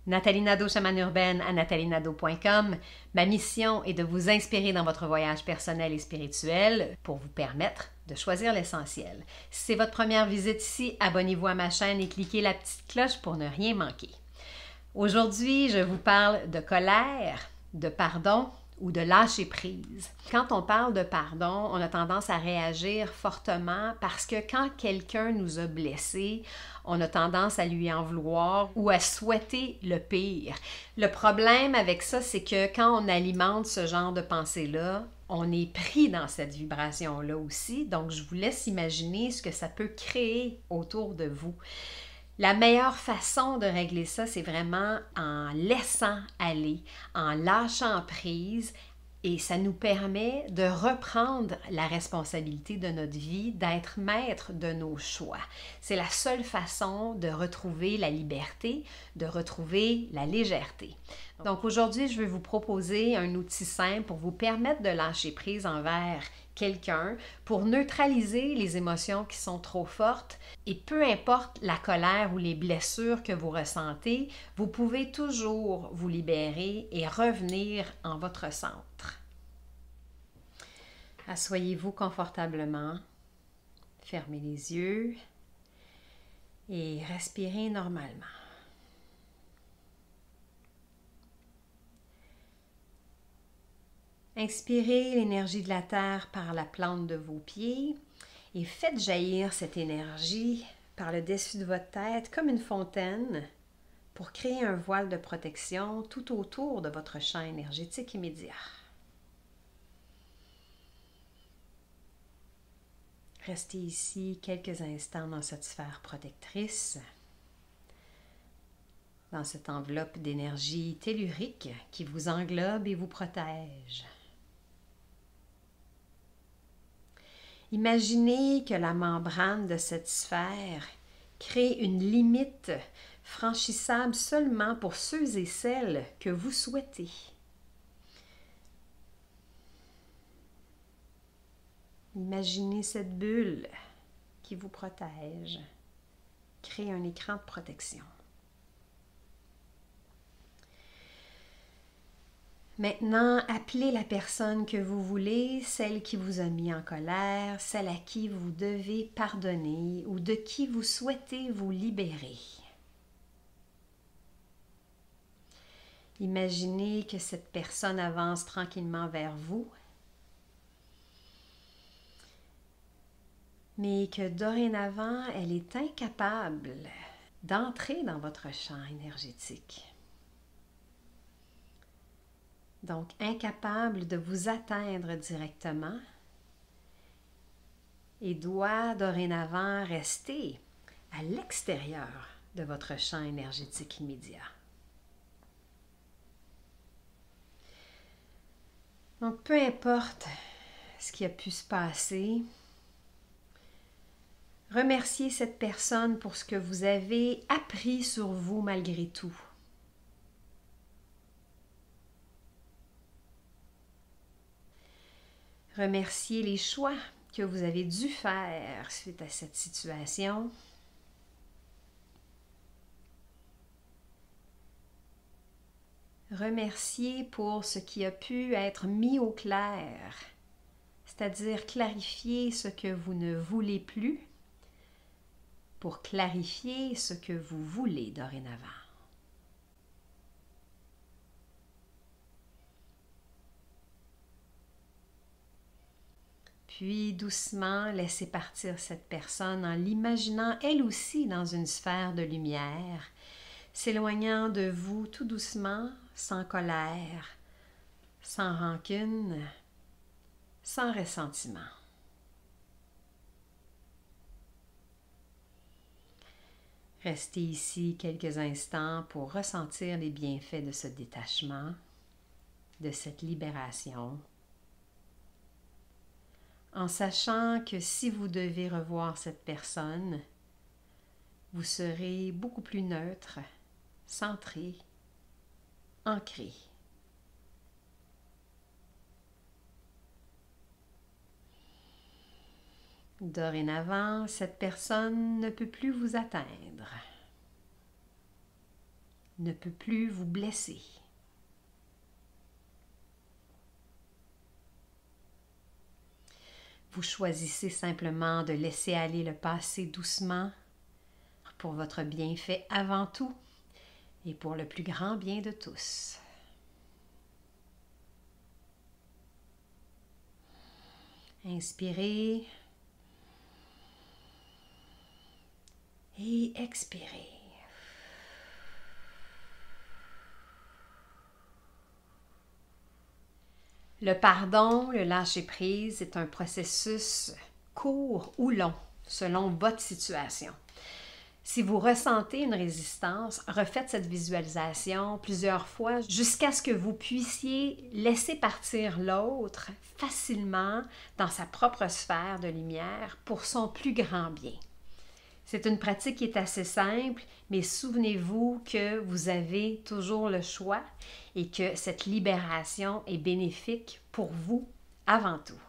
Nathalie Nadeau, chamane urbaine à nathalienado.com. Ma mission est de vous inspirer dans votre voyage personnel et spirituel pour vous permettre de choisir l'essentiel. Si c'est votre première visite ici, abonnez-vous à ma chaîne et cliquez la petite cloche pour ne rien manquer. Aujourd'hui, je vous parle de colère, de pardon ou de lâcher prise. Quand on parle de pardon, on a tendance à réagir fortement parce que quand quelqu'un nous a blessés, on a tendance à lui en vouloir ou à souhaiter le pire. Le problème avec ça, c'est que quand on alimente ce genre de pensée-là, on est pris dans cette vibration-là aussi. Donc, je vous laisse imaginer ce que ça peut créer autour de vous. La meilleure façon de régler ça, c'est vraiment en laissant aller, en lâchant prise, et ça nous permet de reprendre la responsabilité de notre vie, d'être maître de nos choix. C'est la seule façon de retrouver la liberté, de retrouver la légèreté. Donc aujourd'hui, je vais vous proposer un outil simple pour vous permettre de lâcher prise envers quelqu'un, pour neutraliser les émotions qui sont trop fortes. Et peu importe la colère ou les blessures que vous ressentez, vous pouvez toujours vous libérer et revenir en votre centre. Asseyez-vous confortablement, fermez les yeux et respirez normalement. Inspirez l'énergie de la terre par la plante de vos pieds et faites jaillir cette énergie par le dessus de votre tête comme une fontaine pour créer un voile de protection tout autour de votre champ énergétique immédiat. Restez ici quelques instants dans cette sphère protectrice, dans cette enveloppe d'énergie tellurique qui vous englobe et vous protège. Imaginez que la membrane de cette sphère crée une limite franchissable seulement pour ceux et celles que vous souhaitez. Imaginez cette bulle qui vous protège, crée un écran de protection. Maintenant, appelez la personne que vous voulez, celle qui vous a mis en colère, celle à qui vous devez pardonner ou de qui vous souhaitez vous libérer. Imaginez que cette personne avance tranquillement vers vous, mais que dorénavant, elle est incapable d'entrer dans votre champ énergétique. Donc, incapable de vous atteindre directement et doit dorénavant rester à l'extérieur de votre champ énergétique immédiat. Donc, peu importe ce qui a pu se passer, remerciez cette personne pour ce que vous avez appris sur vous malgré tout. Remerciez les choix que vous avez dû faire suite à cette situation. Remerciez pour ce qui a pu être mis au clair, c'est-à-dire clarifier ce que vous ne voulez plus pour clarifier ce que vous voulez dorénavant. Puis doucement, laissez partir cette personne en l'imaginant elle aussi dans une sphère de lumière, s'éloignant de vous tout doucement, sans colère, sans rancune, sans ressentiment. Restez ici quelques instants pour ressentir les bienfaits de ce détachement, de cette libération, en sachant que si vous devez revoir cette personne, vous serez beaucoup plus neutre, centré, ancré. Dorénavant, cette personne ne peut plus vous atteindre. ne peut plus vous blesser. Vous choisissez simplement de laisser aller le passé doucement pour votre bienfait avant tout et pour le plus grand bien de tous. Inspirez et expirez. Le pardon, le lâcher-prise est un processus court ou long, selon votre situation. Si vous ressentez une résistance, refaites cette visualisation plusieurs fois jusqu'à ce que vous puissiez laisser partir l'autre facilement dans sa propre sphère de lumière pour son plus grand bien. C'est une pratique qui est assez simple, mais souvenez-vous que vous avez toujours le choix et que cette libération est bénéfique pour vous avant tout.